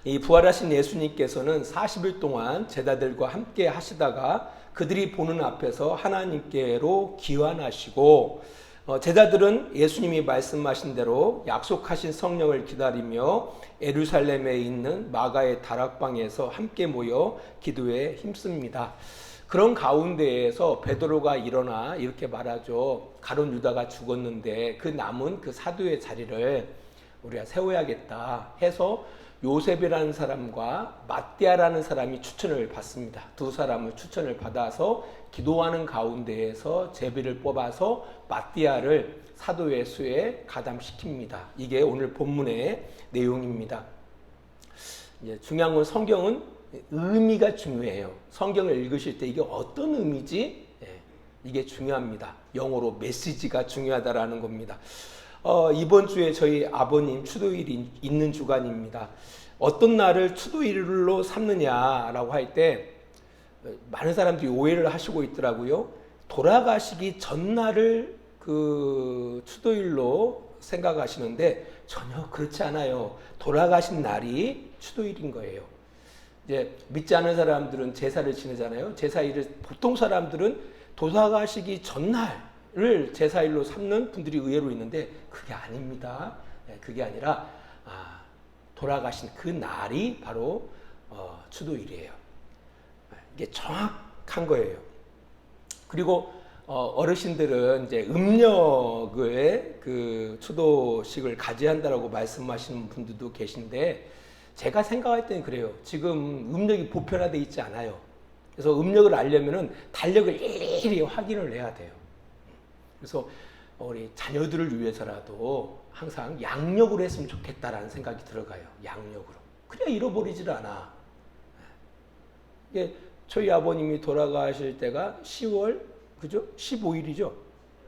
이 부활하신 예수님께서는 40일 동안 제자들과 함께 하시다가 그들이 보는 앞에서 하나님께로 귀환하시고 제자들은 예수님이 말씀하신 대로 약속하신 성령을 기다리며 예루살렘에 있는 마가의 다락방에서 함께 모여 기도에 힘씁니다. 그런 가운데에서 베드로가 일어나 이렇게 말하죠. 가룟 유다가 죽었는데 그 남은 그 사도의 자리를 우리가 세워야겠다 해서 요셉이라는 사람과 마띠아라는 사람이 추천을 받습니다. 두 사람을 추천을 받아서 기도하는 가운데에서 제비를 뽑아서 마띠아를 사도의 수에 가담시킵니다. 이게 오늘 본문의 내용입니다. 이제 중요한 건 성경은 의미가 중요해요. 성경을 읽으실 때 이게 어떤 의미지? 이게 중요합니다. 영어로 메시지가 중요하다라는 겁니다. 이번 주에 저희 아버님 추도일이 있는 주간입니다. 어떤 날을 추도일로 삼느냐라고 할 때 많은 사람들이 오해를 하시고 있더라고요. 돌아가시기 전날을 그 추도일로 생각하시는데 전혀 그렇지 않아요. 돌아가신 날이 추도일인 거예요. 이제 믿지 않는 사람들은 제사를 지내잖아요. 제사일을 보통 사람들은 돌아가시기 전날을 제사일로 삼는 분들이 의외로 있는데 그게 아닙니다. 그게 아니라 돌아가신 그 날이 바로 추도일이에요. 이게 정확한 거예요. 그리고 어르신들은 이제 음력의 그 추도식을 가지한다라고 말씀하시는 분들도 계신데 제가 생각할 때는 그래요. 지금 음력이 보편화되어 있지 않아요. 그래서 음력을 알려면은 달력을 일일이 확인을 해야 돼요. 그래서 우리 자녀들을 위해서라도 항상 양력으로 했으면 좋겠다라는 생각이 들어가요. 양력으로. 그냥 잃어버리질 않아. 이게 저희 아버님이 돌아가실 때가 10월 그죠? 15일이죠.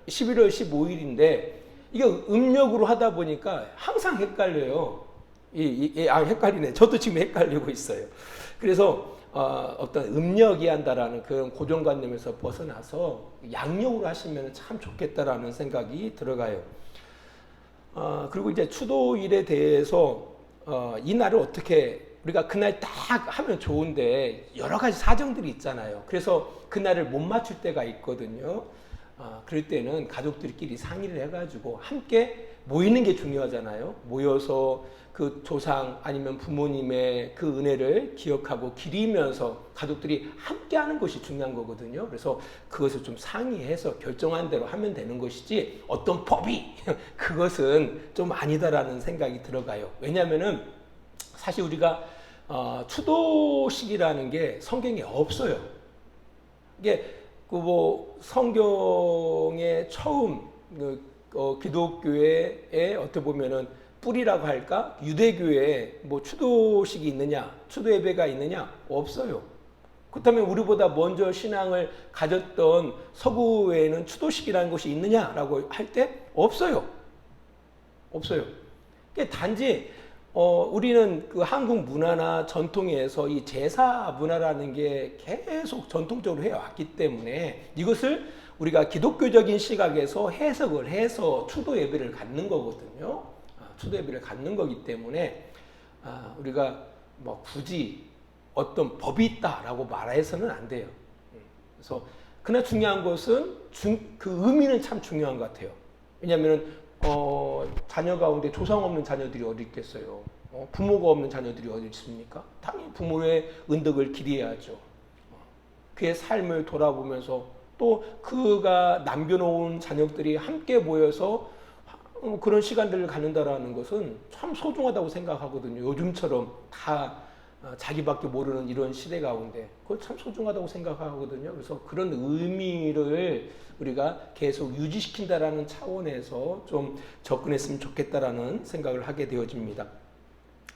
11월 15일인데 이게 음력으로 하다 보니까 항상 헷갈려요. 헷갈리네. 저도 지금 헷갈리고 있어요. 그래서 어떤 음력이 한다라는 그런 고정관념에서 벗어나서 양력으로 하시면 참 좋겠다라는 생각이 들어가요. 그리고 이제 추도일에 대해서 이 날을 어떻게 우리가 그날 딱 하면 좋은데 여러 가지 사정들이 있잖아요. 그래서 그날을 못 맞출 때가 있거든요. 그럴 때는 가족들끼리 상의를 해가지고 함께 모이는 게 중요하잖아요. 모여서 그 조상 아니면 부모님의 그 은혜를 기억하고 기리면서 가족들이 함께 하는 것이 중요한 거거든요. 그래서 그것을 좀 상의해서 결정한 대로 하면 되는 것이지 어떤 법이 그것은 좀 아니다라는 생각이 들어가요. 왜냐하면은 사실 우리가 추도식이라는 게 성경에 없어요. 이게 그 뭐 성경의 처음 기독교의 어떻게 보면은 뿌리라고 할까? 유대교에 뭐 추도식이 있느냐? 추도 예배가 있느냐? 없어요. 그렇다면 우리보다 먼저 신앙을 가졌던 서구에는 추도식이라는 것이 있느냐라고 할 때 없어요. 없어요. 단지 우리는 그 한국 문화나 전통에서 이 제사 문화라는 게 계속 전통적으로 해왔기 때문에 이것을 우리가 기독교적인 시각에서 해석을 해서 추도 예배를 갖는 거거든요. 추도 예배를 갖는 거기 때문에 우리가 뭐 굳이 어떤 법이 있다라고 말해서는 안 돼요. 그래서 그러나 중요한 것은 그 의미는 참 중요한 것 같아요. 왜냐하면 자녀 가운데 조상 없는 자녀들이 어디 있겠어요. 부모가 없는 자녀들이 어디 있습니까? 당연히 부모의 은덕을 기리해야죠. 그의 삶을 돌아보면서 또 그가 남겨놓은 자녀들이 함께 모여서 그런 시간들을 갖는다라는 것은 참 소중하다고 생각하거든요. 요즘처럼 다 자기밖에 모르는 이런 시대 가운데 그걸 참 소중하다고 생각하거든요. 그래서 그런 의미를 우리가 계속 유지시킨다라는 차원에서 좀 접근했으면 좋겠다라는 생각을 하게 되어집니다.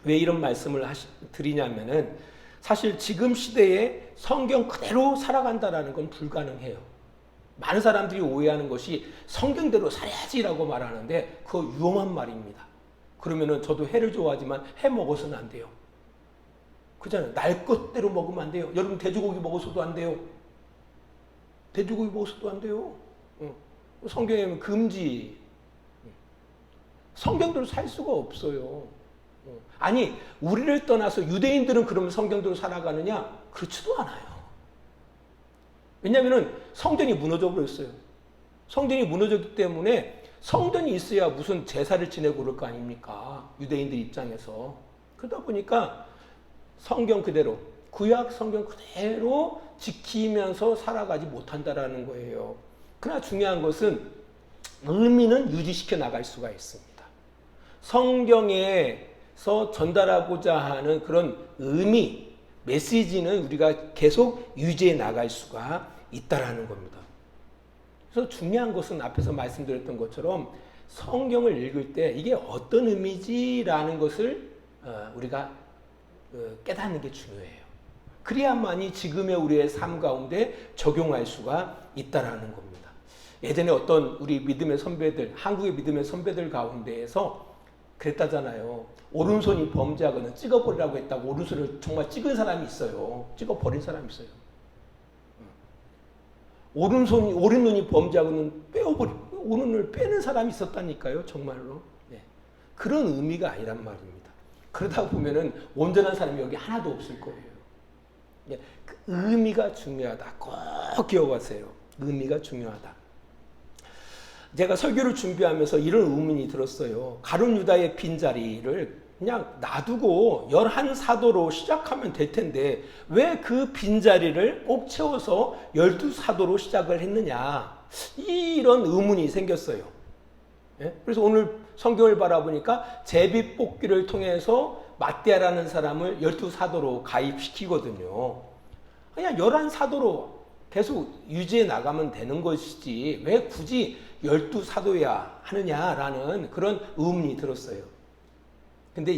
왜 이런 말씀을 드리냐면은 사실 지금 시대에 성경 그대로 살아간다라는 건 불가능해요. 많은 사람들이 오해하는 것이 성경대로 살아야지라고 말하는데 그거 위험한 말입니다. 그러면은 저도 회를 좋아하지만 회 먹어서는 안 돼요. 그잖아요. 날 것대로 먹으면 안 돼요. 여러분 돼지고기 먹어서도 안 돼요. 돼지고기 먹어서도 안 돼요. 성경에 금지. 성경대로 살 수가 없어요. 아니, 우리를 떠나서 유대인들은 그러면 성경대로 살아가느냐? 그렇지도 않아요. 왜냐하면 성전이 무너져 버렸어요. 성전이 무너졌기 때문에 성전이 있어야 무슨 제사를 지내고 그럴 거 아닙니까? 유대인들 입장에서. 그러다 보니까 성경 그대로, 구약 성경 그대로 지키면서 살아가지 못한다라는 거예요. 그러나 중요한 것은 의미는 유지시켜 나갈 수가 있습니다. 성경에서 전달하고자 하는 그런 의미, 메시지는 우리가 계속 유지해 나갈 수가 있다라는 겁니다. 그래서 중요한 것은 앞에서 말씀드렸던 것처럼 성경을 읽을 때 이게 어떤 의미지라는 것을 우리가 깨닫는 게 중요해요. 그래야만이 지금의 우리의 삶 가운데 적용할 수가 있다라는 겁니다. 예전에 어떤 우리 믿음의 선배들, 한국의 믿음의 선배들 가운데에서 그랬다잖아요. 오른손이 범죄하거든 찍어버리라고 했다고 오른손을 정말 찍은 사람이 있어요. 찍어버린 사람이 있어요. 오른눈이 범죄하고는 오른눈을 빼는 사람이 있었다니까요. 정말로. 네. 그런 의미가 아니란 말입니다. 그러다 보면은 온전한 사람이 여기 하나도 없을 거예요. 네. 그 의미가 중요하다. 꼭 기억하세요. 의미가 중요하다. 제가 설교를 준비하면서 이런 의문이 들었어요. 가룟 유다의 빈자리를 그냥 놔두고 11사도로 시작하면 될 텐데 왜 그 빈자리를 꼭 채워서 12사도로 시작을 했느냐, 이런 의문이 생겼어요. 예? 그래서 오늘 성경을 바라보니까 제비뽑기를 통해서 마띠아라는 사람을 12사도로 가입시키거든요. 그냥 11사도로 계속 유지해 나가면 되는 것이지 왜 굳이 12사도야 하느냐라는 그런 의문이 들었어요. 근데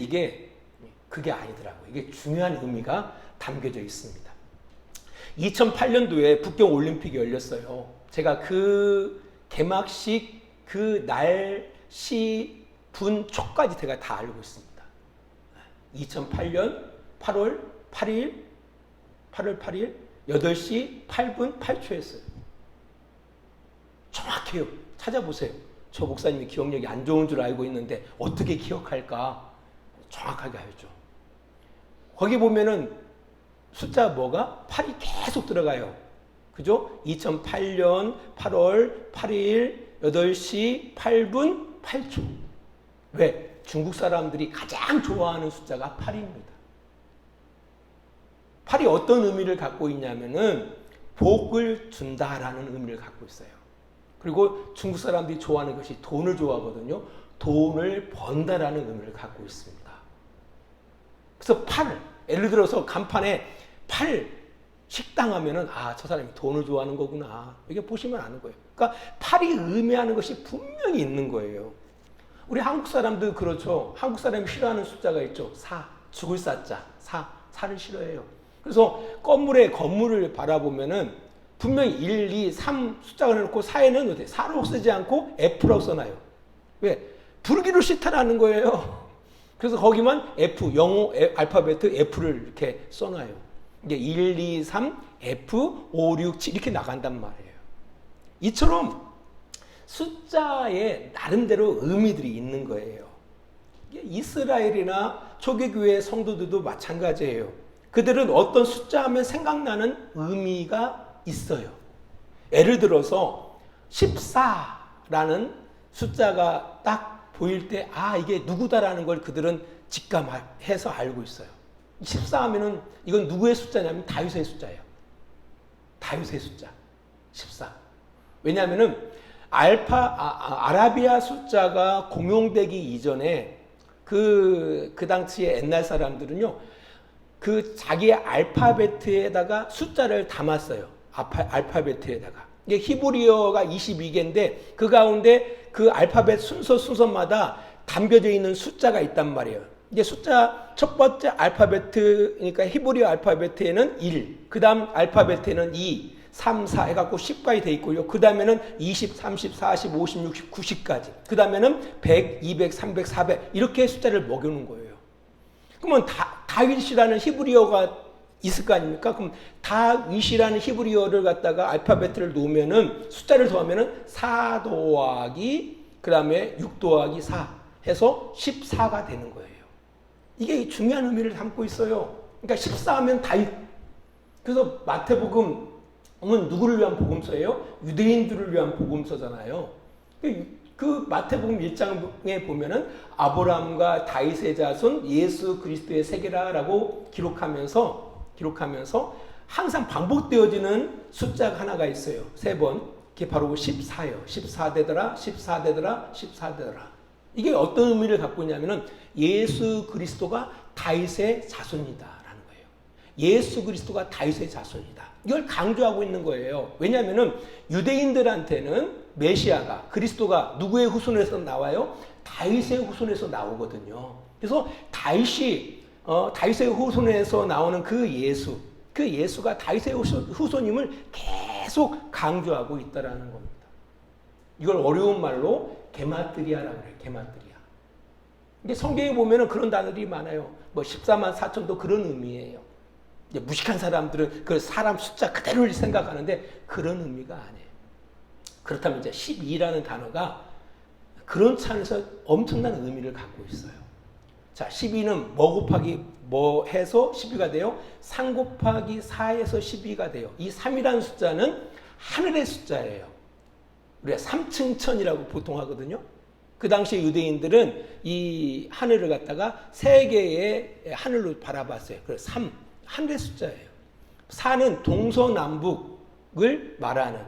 그게 아니더라고요. 이게 중요한 의미가 담겨져 있습니다. 2008년도에 북경 올림픽이 열렸어요. 제가 그 개막식 그 날씨 분 초까지 제가 다 알고 있습니다. 2008년 8월 8일 8시 8분 8초였어요. 정확해요. 찾아보세요. 저 목사님이 기억력이 안 좋은 줄 알고 있는데 어떻게 기억할까? 정확하게 알죠. 거기 보면은 숫자 뭐가? 8이 계속 들어가요. 그죠? 2008년 8월 8일 8시 8분 8초. 왜? 중국 사람들이 가장 좋아하는 숫자가 8입니다. 8이 어떤 의미를 갖고 있냐면은 복을 준다라는 의미를 갖고 있어요. 그리고 중국 사람들이 좋아하는 것이 돈을 좋아하거든요. 돈을 번다라는 의미를 갖고 있습니다. 그래서 8, 예를 들어서 간판에 8 식당 하면은 저 사람이 돈을 좋아하는 거구나. 이게 보시면 아는 거예요. 그러니까 8이 의미하는 것이 분명히 있는 거예요. 우리 한국 사람도 그렇죠. 한국 사람이 싫어하는 숫자가 있죠. 4, 죽을 사자, 4를 싫어해요. 그래서 건물을 바라보면은 분명히 1, 2, 3 숫자가 해놓고 4에는 4라고 쓰지 않고 F라고 써놔요. 왜? 불기로 싫다라는 거예요. 그래서 거기만 F, 영어 알파벳 F를 이렇게 써놔요. 이게 1, 2, 3, F, 5, 6, 7 이렇게 나간단 말이에요. 이처럼 숫자에 나름대로 의미들이 있는 거예요. 이스라엘이나 초기교회 성도들도 마찬가지예요. 그들은 어떤 숫자 하면 생각나는 의미가 있어요. 예를 들어서 14라는 숫자가 딱 보일 때 이게 누구다라는 걸 그들은 직감해서 알고 있어요. 14 하면은 이건 누구의 숫자냐면 다윗의 숫자예요. 다윗의 숫자 14. 왜냐하면은 아라비아 숫자가 공용되기 이전에 그 당시에 옛날 사람들은요, 그 자기의 알파벳에다가 숫자를 담았어요. 알파벳에다가. 이게 히브리어가 22개인데 그 가운데 그 알파벳 순서마다 담겨져 있는 숫자가 있단 말이에요. 이게 숫자 첫 번째 알파벳, 그러니까 히브리어 알파벳에는 1, 그 다음 알파벳에는 2, 3, 4 해갖고 10까지 돼 있고요. 그 다음에는 20, 30, 40, 50, 60, 90까지. 그 다음에는 100, 200, 300, 400 이렇게 숫자를 먹여놓은 거예요. 그러면 다윗이라는 히브리어가 있을 거 아닙니까? 그럼 다윗이라는 히브리어를 갖다가 알파벳을 놓으면은 숫자를 더하면은 4 더하기 그 다음에 6 더하기 4 해서 14가 되는 거예요. 이게 중요한 의미를 담고 있어요. 그러니까 14하면 다윗. 그래서 마태복음은 누구를 위한 복음서예요? 유대인들을 위한 복음서잖아요. 그 마태복음 1장에 보면은 아브라함과 다윗의 자손 예수 그리스도의 세계라라고 기록하면서 항상 반복되어지는 숫자가 하나가 있어요. 3번. 그게 바로 14예요. 14대더라, 14대더라, 14대더라. 이게 어떤 의미를 갖고 있냐면은 예수 그리스도가 다윗의 자손이다라는 거예요. 예수 그리스도가 다윗의 자손이다. 이걸 강조하고 있는 거예요. 왜냐하면은 유대인들한테는 메시아가 그리스도가 누구의 후손에서 나와요? 다윗의 후손에서 나오거든요. 그래서 다윗의 후손에서 나오는 그 예수가 다윗의 후손임을 계속 강조하고 있다라는 겁니다. 이걸 어려운 말로 게마트리아라고 해요. 게마트리아. 이게 성경에 보면은 그런 단어들이 많아요. 뭐 14만 4천도 그런 의미예요. 이제 무식한 사람들은 그 사람 숫자 그대로를 생각하는데 그런 의미가 아니에요. 그렇다면 이제 12라는 단어가 그런 차원에서 엄청난 의미를 갖고 있어요. 자, 12는 뭐 곱하기 뭐 해서 12가 돼요? 3 곱하기 4에서 12가 돼요. 이 3이라는 숫자는 하늘의 숫자예요. 우리가 3층 천이라고 보통 하거든요. 그 당시 유대인들은 이 하늘을 갖다가 3개의 하늘로 바라봤어요. 그래서 3, 하늘의 숫자예요. 4는 동서남북을 말하는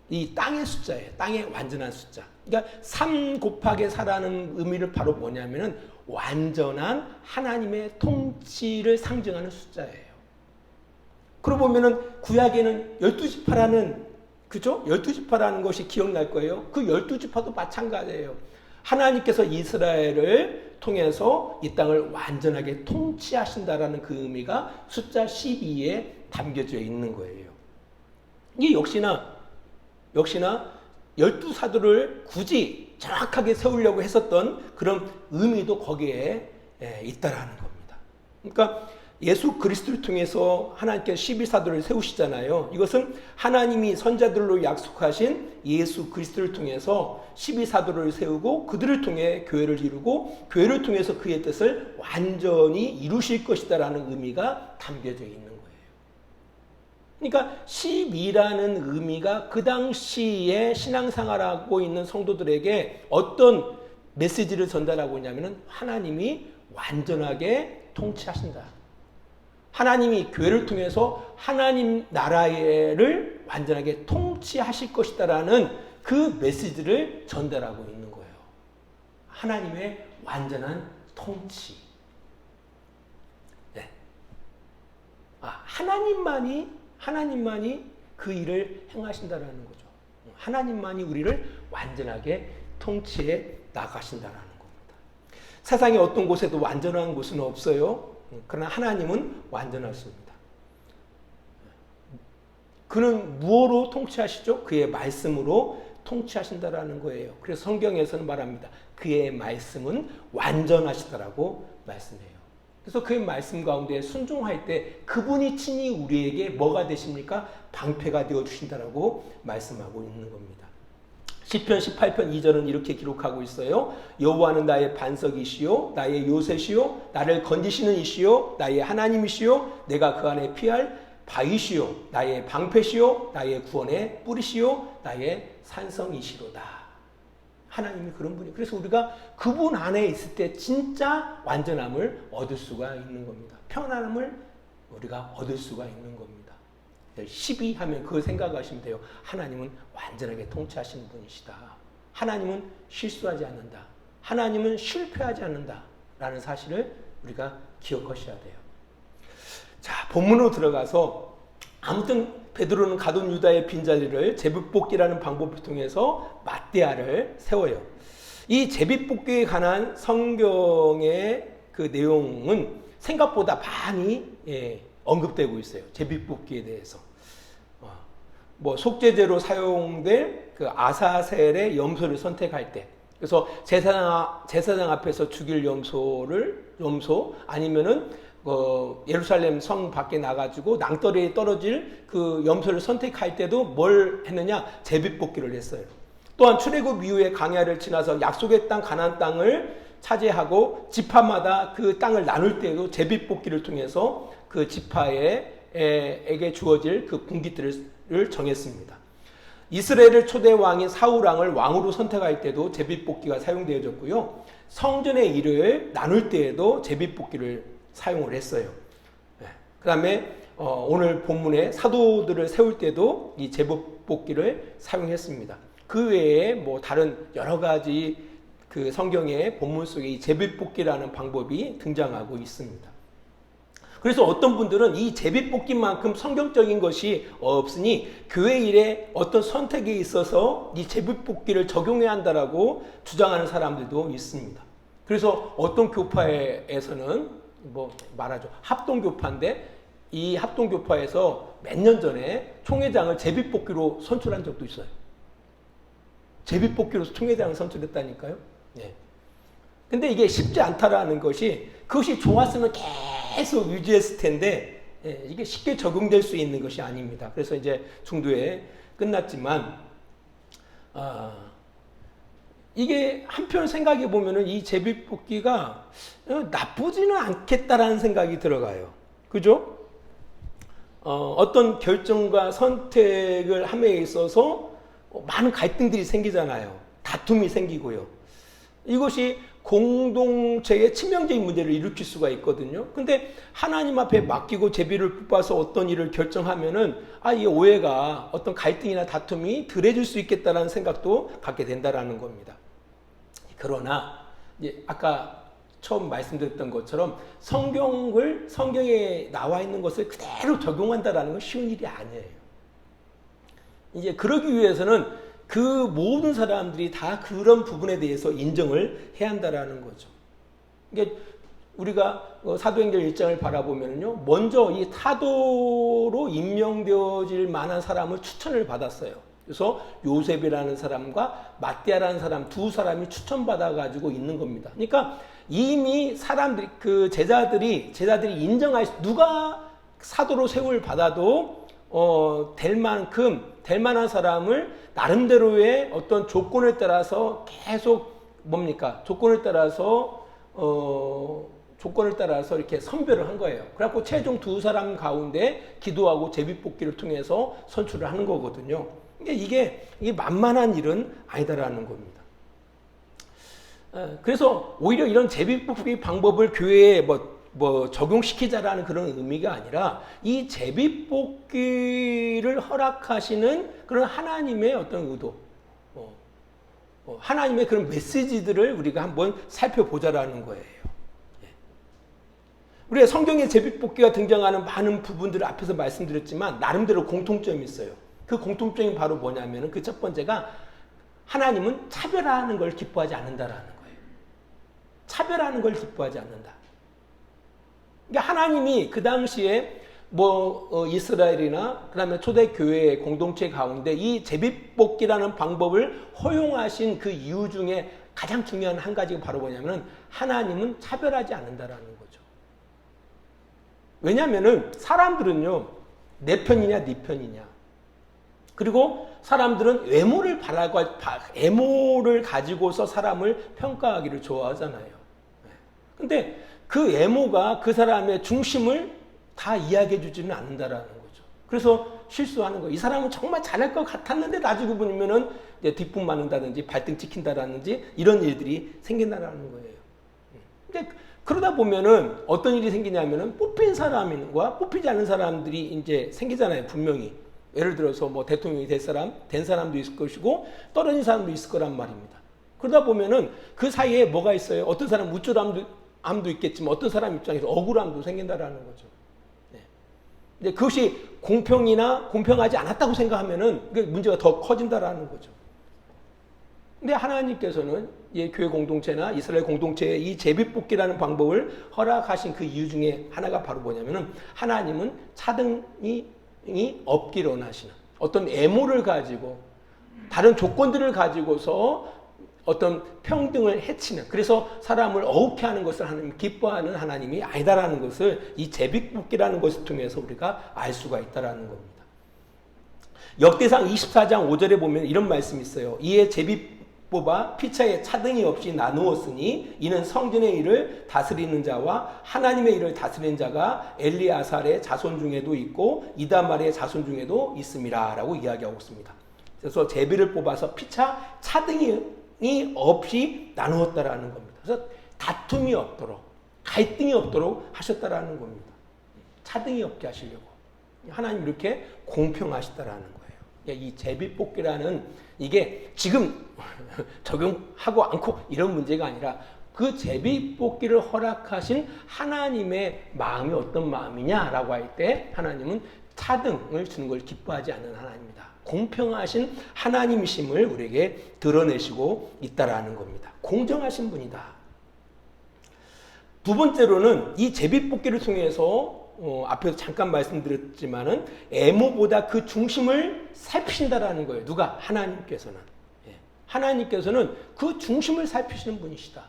이 땅의 숫자예요. 땅의 완전한 숫자. 그러니까 3 곱하기 4라는 의미를 바로 뭐냐면은 완전한 하나님의 통치를 상징하는 숫자예요. 그러고 보면은 구약에는 12지파라는 그죠? 12지파라는 것이 기억날 거예요. 그 12지파도 마찬가지예요. 하나님께서 이스라엘을 통해서 이 땅을 완전하게 통치하신다라는 그 의미가 숫자 12에 담겨져 있는 거예요. 이 역시나 12사도를 굳이 정확하게 세우려고 했었던 그런 의미도 거기에 있다라는 겁니다. 그러니까 예수 그리스도를 통해서 하나님께서 12사도를 세우시잖아요. 이것은 하나님이 선자들로 약속하신 예수 그리스도를 통해서 12사도를 세우고 그들을 통해 교회를 이루고 교회를 통해서 그의 뜻을 완전히 이루실 것이다라는 의미가 담겨져 있는 거예요. 그러니까 12라는 의미가 그 당시에 신앙생활하고 있는 성도들에게 어떤 메시지를 전달하고 있냐면은 하나님이 완전하게 통치하신다. 하나님이 교회를 통해서 하나님 나라를 완전하게 통치하실 것이다라는 그 메시지를 전달하고 있는 거예요. 하나님의 완전한 통치. 네. 하나님만이 그 일을 행하신다라는 거죠. 하나님만이 우리를 완전하게 통치해 나가신다라는 겁니다. 세상에 어떤 곳에도 완전한 곳은 없어요. 그러나 하나님은 완전하십니다. 그는 무엇으로 통치하시죠? 그의 말씀으로 통치하신다라는 거예요. 그래서 성경에서는 말합니다. 그의 말씀은 완전하시다라고 말씀해요. 그래서 그의 말씀 가운데 순종할 때 그분이 친히 우리에게 뭐가 되십니까? 방패가 되어주신다라고 말씀하고 있는 겁니다. 시편 18편 2절은 이렇게 기록하고 있어요. 여호와는 나의 반석이시요 나의 요새시요 나를 건지시는 이시요 나의 하나님이시요 내가 그 안에 피할 바위시요 나의 방패시요 나의 구원의 뿌리시요 나의 산성이시로다. 하나님이 그런 분이에요. 그래서 우리가 그분 안에 있을 때 진짜 완전함을 얻을 수가 있는 겁니다. 편안함을 우리가 얻을 수가 있는 겁니다. 12 하면 그걸 생각하시면 돼요. 하나님은 완전하게 통치하시는 분이시다. 하나님은 실수하지 않는다. 하나님은 실패하지 않는다. 라는 사실을 우리가 기억하셔야 돼요. 자, 본문으로 들어가서 아무튼 베드로는 가룟 유다의 빈자리를 제비뽑기라는 방법을 통해서 맞대야를 세워요. 이 제비뽑기에 관한 성경의 그 내용은 생각보다 많이 언급되고 있어요. 제비뽑기에 대해서. 뭐 속죄제로 사용될 그 아사셀의 염소를 선택할 때, 그래서 제사장 앞에서 죽일 염소 아니면은 예루살렘 성 밖에 나가지고 낭떠러리에 떨어질 그 염소를 선택할 때도 뭘 했느냐? 제비뽑기를 했어요. 또한 출애굽 이후에 광야를 지나서 약속의 땅 가나안 땅을 차지하고 지파마다 그 땅을 나눌 때에도 제비뽑기를 통해서 그 지파에게 주어질 그 분깃들을 정했습니다. 이스라엘의 초대 왕인 사울 왕을 왕으로 선택할 때도 제비뽑기가 사용되어졌고요. 성전의 일을 나눌 때에도 제비뽑기를 사용을 했어요. 그 다음에 오늘 본문에 사도들을 세울 때도 이 제비뽑기를 사용했습니다. 그 외에 뭐 다른 여러 가지 그 성경의 본문 속에 이 제비뽑기라는 방법이 등장하고 있습니다. 그래서 어떤 분들은 이 제비뽑기만큼 성경적인 것이 없으니 교회 일에 어떤 선택에 있어서 이 제비뽑기를 적용해야 한다라고 주장하는 사람들도 있습니다. 그래서 어떤 교파에서는 뭐 말하죠. 합동교파인데 이 합동교파에서 몇 년 전에 총회장을 제비뽑기로 선출한 적도 있어요. 제비뽑기로 총회장을 선출했다니까요. 예. 근데 이게 쉽지 않다라는 것이 그것이 좋았으면 계속 유지했을 텐데 이게 쉽게 적용될 수 있는 것이 아닙니다. 그래서 이제 중도에 끝났지만 이게 한편 생각해 보면은 이 제비뽑기가 나쁘지는 않겠다라는 생각이 들어가요. 그죠? 어떤 결정과 선택을 함에 있어서 많은 갈등들이 생기잖아요. 다툼이 생기고요. 이것이 공동체의 치명적인 문제를 일으킬 수가 있거든요. 근데 하나님 앞에 맡기고 제비를 뽑아서 어떤 일을 결정하면은 이 오해가 어떤 갈등이나 다툼이 덜해질 수 있겠다라는 생각도 갖게 된다라는 겁니다. 그러나 이제 아까 처음 말씀드렸던 것처럼 성경에 나와 있는 것을 그대로 적용한다라는 건 쉬운 일이 아니에요. 이제 그러기 위해서는 그 모든 사람들이 다 그런 부분에 대해서 인정을 해야 한다라는 거죠. 그러니까 우리가 사도행전 1장을 바라보면요, 먼저 이 사도로 임명되어질 만한 사람을 추천을 받았어요. 그래서 요셉이라는 사람과 마띠아라는 사람 두 사람이 추천받아 가지고 있는 겁니다. 그러니까 이미 사람들이 그 제자들이 인정할 누가 사도로 세움을 받아도 될 만한 사람을 나름대로의 어떤 조건을 따라서 계속 조건을 따라서 이렇게 선별을 한 거예요. 그래갖고 최종 두 사람 가운데 기도하고 제비뽑기를 통해서 선출을 하는 거거든요. 이게 만만한 일은 아니다라는 겁니다. 그래서 오히려 이런 제비뽑기 방법을 교회에 적용시키자라는 그런 의미가 아니라 이 제비뽑기를 허락하시는 그런 하나님의 어떤 의도, 하나님의 그런 메시지들을 우리가 한번 살펴보자라는 거예요. 우리가 성경에 제비뽑기가 등장하는 많은 부분들을 앞에서 말씀드렸지만 나름대로 공통점이 있어요. 그 공통점이 바로 뭐냐면은 그 첫 번째가 하나님은 차별하는 걸 기뻐하지 않는다라는 거예요. 차별하는 걸 기뻐하지 않는다. 그러니까 하나님이 그 당시에 이스라엘이나 그다음에 초대교회 공동체 가운데 이 제비뽑기라는 방법을 허용하신 그 이유 중에 가장 중요한 한 가지가 바로 뭐냐면 하나님은 차별하지 않는다라는 거죠. 왜냐하면은 사람들은요, 내 편이냐 네 편이냐, 그리고 사람들은 외모를 가지고서 사람을 평가하기를 좋아하잖아요. 근데 그 외모가 그 사람의 중심을 다 이야기해 주지는 않는다라는 거죠. 그래서 실수하는 거예요. 이 사람은 정말 잘할 것 같았는데 나중에 보면은 이제 뒷북 맞는다든지 발등 찍힌다든지 이런 일들이 생긴다라는 거예요. 근데 그러다 보면은 어떤 일이 생기냐면은 뽑힌 사람과 뽑히지 않은 사람들이 이제 생기잖아요. 분명히. 예를 들어서 대통령이 된 사람도 있을 것이고 떨어진 사람도 있을 거란 말입니다. 그러다 보면은 그 사이에 뭐가 있어요? 어떤 사람 우쭐함도 있겠지만 어떤 사람 입장에서 억울함도 생긴다라는 거죠. 근데 그것이 공평하지 않았다고 생각하면은 문제가 더 커진다라는 거죠. 근데 하나님께서는 교회 공동체나 이스라엘 공동체의 이 제비뽑기라는 방법을 허락하신 그 이유 중에 하나가 바로 뭐냐면은 하나님은 차등이 없기를 원하시는 어떤 애모를 가지고 다른 조건들을 가지고서 어떤 평등을 해치는, 그래서 사람을 어둡게 하는 것을 하나님 기뻐하는 하나님이 아니다라는 것을 이 제비뽑기라는 것을 통해서 우리가 알 수가 있다라는 겁니다. 역대상 24장 5절에 보면 이런 말씀이 있어요. 이에 뽑아 피차에 차등이 없이 나누었으니 이는 성전의 일을 다스리는 자와 하나님의 일을 다스리는 자가 엘리아살의 자손 중에도 있고 이다말의 자손 중에도 있음이라 라고 이야기하고 있습니다. 그래서 제비를 뽑아서 피차 차등이 없이 나누었다라는 겁니다. 그래서 다툼이 없도록 갈등이 없도록 하셨다라는 겁니다. 차등이 없게 하시려고 하나님 이렇게 공평하시다라는 거예요. 이 제비뽑기라는 이게 지금 적용하고 않고 이런 문제가 아니라 그 제비뽑기를 허락하신 하나님의 마음이 어떤 마음이냐라고 할 때 하나님은 차등을 주는 걸 기뻐하지 않는 하나님입니다. 공평하신 하나님이심을 우리에게 드러내시고 있다라는 겁니다. 공정하신 분이다. 두 번째로는 이 제비뽑기를 통해서 앞에서 잠깐 말씀드렸지만은 애모보다 그 중심을 살피신다라는 거예요. 누가? 하나님께서는. 하나님께서는 그 중심을 살피시는 분이시다.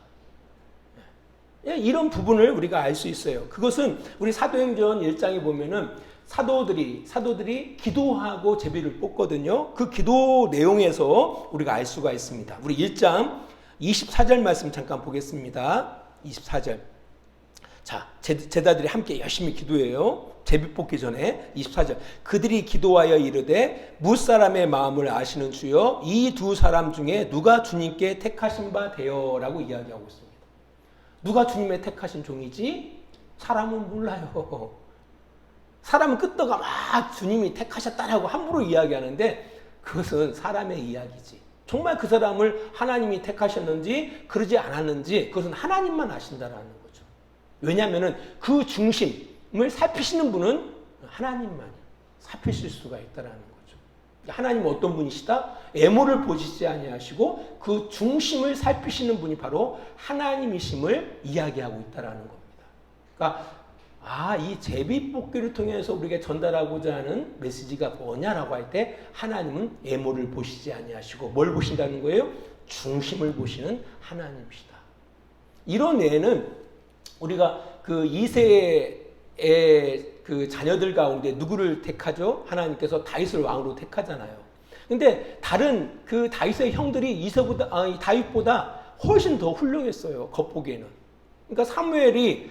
이런 부분을 우리가 알 수 있어요. 그것은 우리 사도행전 1장에 보면은 사도들이 기도하고 제비를 뽑거든요. 그 기도 내용에서 우리가 알 수가 있습니다. 우리 1장 24절 말씀 잠깐 보겠습니다. 24절. 자, 제자들이 함께 열심히 기도해요. 제비 뽑기 전에 24절. 그들이 기도하여 이르되 무사람의 마음을 아시는 주여 이 두 사람 중에 누가 주님께 택하신 바 되어라고 이야기하고 있습니다. 누가 주님의 택하신 종이지? 사람은 몰라요. 사람은 끄떡아 막 주님이 택하셨다라고 함부로 이야기하는데 그것은 사람의 이야기지. 정말 그 사람을 하나님이 택하셨는지 그러지 않았는지 그것은 하나님만 아신다라는 거죠. 왜냐하면 그 중심을 살피시는 분은 하나님만이 살피실 수가 있다라는 거죠. 하나님은 어떤 분이시다? 애모를 보시지 아니하시고 그 중심을 살피시는 분이 바로 하나님이심을 이야기하고 있다라는 겁니다. 그러니까 이 제비뽑기를 통해서 우리가 전달하고자 하는 메시지가 뭐냐라고 할 때 하나님은 애모를 보시지 아니하시고 뭘 보신다는 거예요? 중심을 보시는 하나님이시다. 이런 애는 우리가 그 이새의 그 자녀들 가운데 누구를 택하죠? 하나님께서 다윗을 왕으로 택하잖아요. 근데 다른 그 다윗의 형들이 다윗보다 훨씬 더 훌륭했어요. 겉보기에는. 그러니까 사무엘이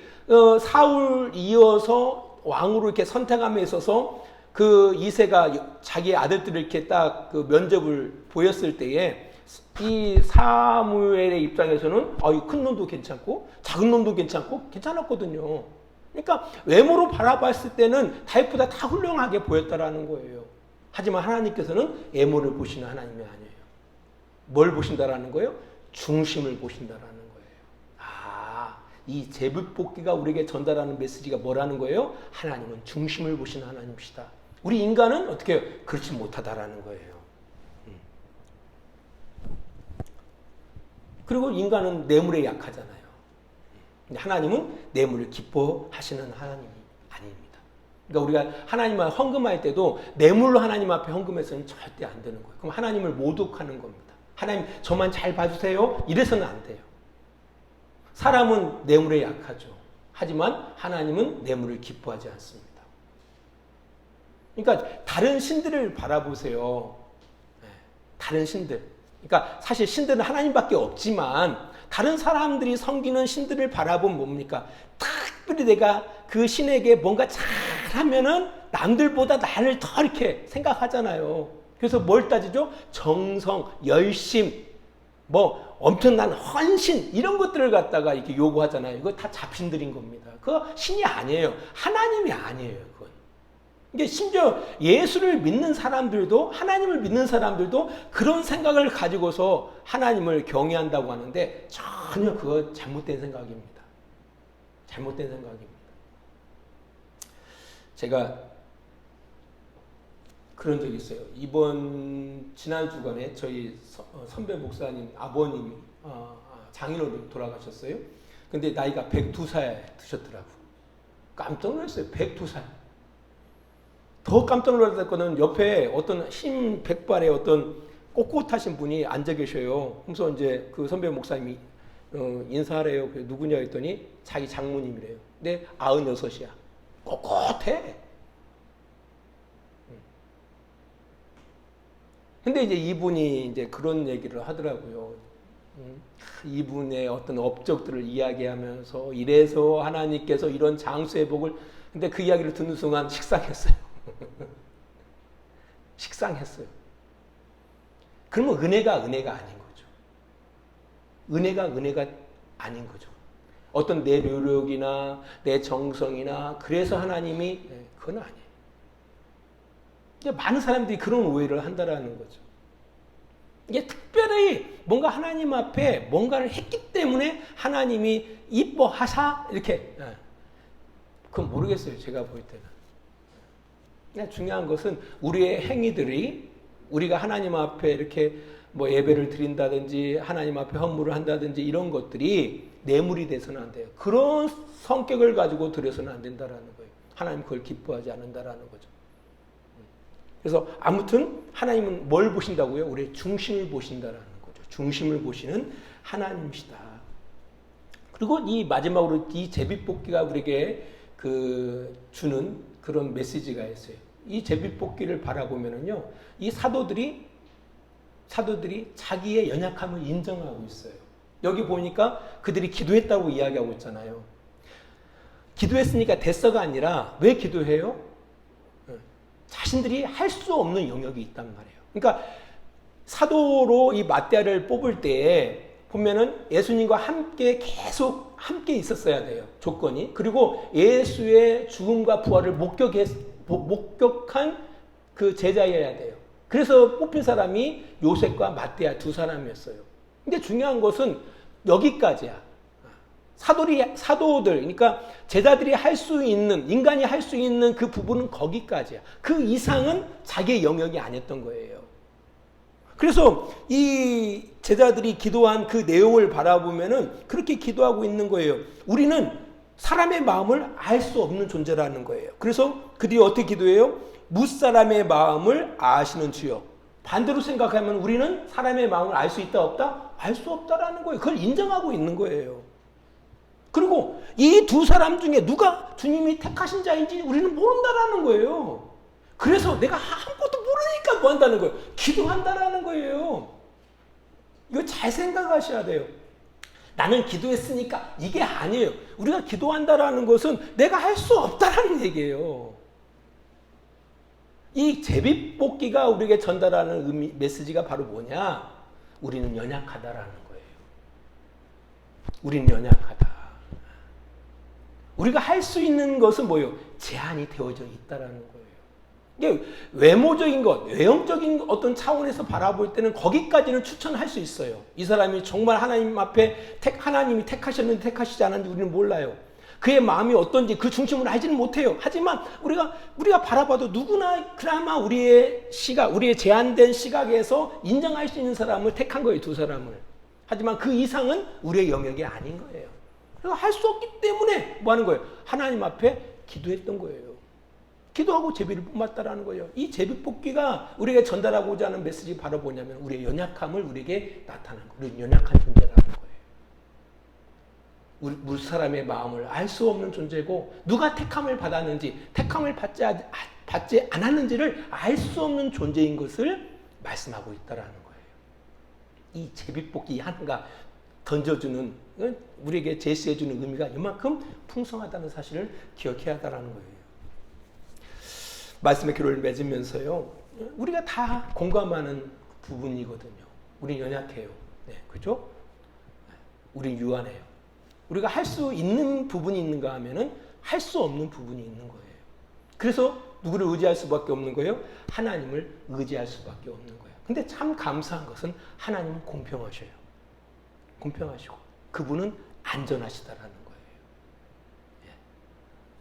사울 이어서 왕으로 이렇게 선택함에 있어서 그 이새가 자기 아들들을 이렇게 딱 그 면접을 보였을 때에 이 사무엘의 입장에서는 큰 놈도 괜찮고 작은 놈도 괜찮았거든요. 그러니까 외모로 바라봤을 때는 다윗보다 다 훌륭하게 보였다라는 거예요. 하지만 하나님께서는 외모를 보시는 하나님이 아니에요. 뭘 보신다라는 거예요? 중심을 보신다라는 거예요. 이 제비뽑기가 우리에게 전달하는 메시지가 뭐라는 거예요? 하나님은 중심을 보시는 하나님이시다. 우리 인간은 어떻게 해요? 그렇지 못하다라는 거예요. 그리고 인간은 뇌물에 약하잖아요. 근데 하나님은 뇌물을 기뻐하시는 하나님이 아닙니다. 그러니까 우리가 하나님을 헌금할 때도 뇌물로 하나님 앞에 헌금해서는 절대 안 되는 거예요. 그럼 하나님을 모독하는 겁니다. 하나님 저만 잘 봐주세요. 이래서는 안 돼요. 사람은 뇌물에 약하죠. 하지만 하나님은 뇌물을 기뻐하지 않습니다. 그러니까 다른 신들을 바라보세요. 다른 신들. 그러니까 사실 신들은 하나님밖에 없지만 다른 사람들이 섬기는 신들을 바라보면 뭡니까? 특별히 내가 그 신에게 뭔가 잘하면은 남들보다 나를 더 이렇게 생각하잖아요. 그래서 뭘 따지죠? 정성, 열심, 엄청난 헌신 이런 것들을 갖다가 이렇게 요구하잖아요. 이거 다 잡신들인 겁니다. 그거 신이 아니에요. 하나님이 아니에요. 그건. 이게 심지어 예수를 믿는 사람들도 하나님을 믿는 사람들도 그런 생각을 가지고서 하나님을 경외한다고 하는데 전혀 그거 잘못된 생각입니다. 잘못된 생각입니다. 제가 그런 적이 있어요. 지난 주간에 저희 선배 목사님 아버님이 장인어른이 돌아가셨어요. 근데 나이가 102살 드셨더라고. 깜짝 놀랐어요. 102살. 더 깜짝 놀랐을 거는 옆에 어떤 힘 백발의 어떤 꼿꼿하신 분이 앉아 계셔요. 그래서 이제 그 선배 목사님이 인사하래요. 누구냐 했더니 자기 장모님이래요. 근데 96이야. 꼿꼿해. 근데 이제 이분이 이제 그런 얘기를 하더라고요. 이분의 어떤 업적들을 이야기하면서 이래서 하나님께서 이런 장수의 복을, 근데 그 이야기를 듣는 순간 식상했어요. 식상했어요. 그러면 은혜가 아닌 거죠. 은혜가 아닌 거죠. 어떤 내 노력이나 내 정성이나 그래서 하나님이, 그건 아니에요. 많은 사람들이 그런 오해를 한다라는 거죠. 이게 특별히 뭔가 하나님 앞에 뭔가를 했기 때문에 하나님이 이뻐하사 이렇게, 그건 모르겠어요. 제가 볼 때는. 그냥 중요한 것은 우리의 행위들이, 우리가 하나님 앞에 이렇게 뭐 예배를 드린다든지 하나님 앞에 헌물을 한다든지 이런 것들이 뇌물이 돼서는 안 돼요. 그런 성격을 가지고 드려서는 안 된다라는 거예요. 하나님 그걸 기뻐하지 않는다라는 거죠. 그래서 아무튼 하나님은 뭘 보신다고요? 우리의 중심을 보신다라는 거죠. 중심을 보시는 하나님이시다. 그리고 이 마지막으로 이 제비뽑기가 우리에게 주는 그런 메시지가 있어요. 이 제비뽑기를 바라보면은요, 이 사도들이 자기의 연약함을 인정하고 있어요. 여기 보니까 그들이 기도했다고 이야기하고 있잖아요. 기도했으니까 됐어가 아니라 왜 기도해요? 자신들이 할 수 없는 영역이 있단 말이에요. 그러니까 사도로 이 마띠아를 뽑을 때에 보면은 예수님과 함께 계속 함께 있었어야 돼요. 조건이. 그리고 예수의 죽음과 부활을 목격한 그 제자여야 돼요. 그래서 뽑힌 사람이 요셉과 마띠아 두 사람이었어요. 근데 중요한 것은 여기까지야. 사도들, 그러니까 제자들이 할 수 있는, 인간이 할 수 있는 그 부분은 거기까지야. 그 이상은 자기의 영역이 아니었던 거예요. 그래서 이 제자들이 기도한 그 내용을 바라보면은 그렇게 기도하고 있는 거예요. 우리는 사람의 마음을 알 수 없는 존재라는 거예요. 그래서 그들이 어떻게 기도해요? 무사람의 마음을 아시는 주여. 반대로 생각하면 우리는 사람의 마음을 알 수 있다 없다? 알 수 없다라는 거예요. 그걸 인정하고 있는 거예요. 그리고 이 두 사람 중에 누가 주님이 택하신 자인지 우리는 모른다라는 거예요. 그래서 내가 아무것도 모르니까 뭐 한다는 거예요? 기도한다라는 거예요. 이거 잘 생각하셔야 돼요. 나는 기도했으니까 이게 아니에요. 우리가 기도한다라는 것은 내가 할 수 없다라는 얘기예요. 이 제비뽑기가 우리에게 전달하는 메시지가 바로 뭐냐? 우리는 연약하다라는 거예요. 우리는 연약하다. 우리가 할 수 있는 것은 뭐예요? 제한이 되어져 있다라는 거예요. 이게 외모적인 것, 외형적인 어떤 차원에서 바라볼 때는 거기까지는 추천할 수 있어요. 이 사람이 정말 하나님 앞에 하나님이 택하셨는지 택하시지 않았는지 우리는 몰라요. 그의 마음이 어떤지 그 중심으로 알지는 못해요. 하지만 우리가 바라봐도 누구나 그나마 우리의 시각, 우리의 제한된 시각에서 인정할 수 있는 사람을 택한 거예요. 두 사람을. 하지만 그 이상은 우리의 영역이 아닌 거예요. 그래서 할 수 없기 때문에 뭐 하는 거예요? 하나님 앞에 기도했던 거예요. 기도하고 제비를 뽑았다라는 거예요. 이 제비뽑기가 우리에게 전달하고자 하는 메시지가 바로 뭐냐면 우리의 연약함을 우리에게 나타나는 거예요. 우리는 연약한 존재라는 거예요. 우리 사람의 마음을 알 수 없는 존재고 누가 택함을 받았는지 택함을 받지 않았는지를 알 수 없는 존재인 것을 말씀하고 있다라는 거예요. 이 제비뽑기 하나가 던져주는, 우리에게 제시해주는 의미가 이만큼 풍성하다는 사실을 기억해야 한다는 거예요. 말씀의 기로를 맺으면서요, 우리가 다 공감하는 부분이거든요. 우린 연약해요. 네, 그죠? 우린 유한해요. 우리가 할 수 있는 부분이 있는가 하면은 할 수 없는 부분이 있는 거예요. 그래서 누구를 의지할 수밖에 없는 거예요? 하나님을 의지할 수밖에 없는 거예요. 근데 참 감사한 것은 하나님은 공평하셔요. 공평하시고 그분은 안전하시다라는 거예요.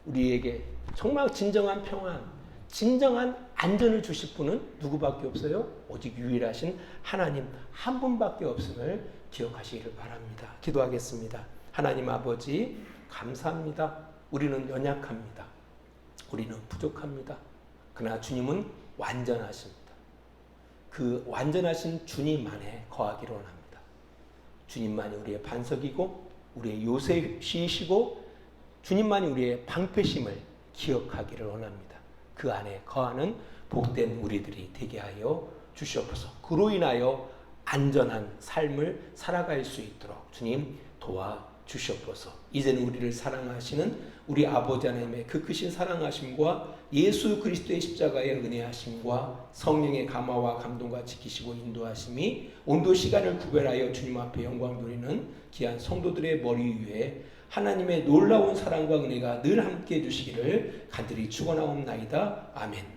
우리에게 정말 진정한 평안, 진정한 안전을 주실 분은 누구밖에 없어요? 오직 유일하신 하나님 한 분밖에 없음을 기억하시기를 바랍니다. 기도하겠습니다. 하나님 아버지 감사합니다. 우리는 연약합니다. 우리는 부족합니다. 그러나 주님은 완전하십니다. 그 완전하신 주님 안에 거하기를 원합니다. 주님만이 우리의 반석이고 우리의 요새이시고 주님만이 우리의 방패심을 기억하기를 원합니다. 그 안에 거하는 복된 우리들이 되게 하여 주시옵소서. 그로 인하여 안전한 삶을 살아갈 수 있도록 주님 도와주시옵소서. 이제는 우리를 사랑하시는 우리 아버지 하나님의 그 크신 사랑하심과 예수 그리스도의 십자가의 은혜하심과 성령의 감화와 감동과 지키시고 인도하심이 온도 시간을 구별하여 주님 앞에 영광 돌리는 귀한 성도들의 머리 위에 하나님의 놀라운 사랑과 은혜가 늘 함께 해주시기를 간절히 축원하옵나이다. 아멘.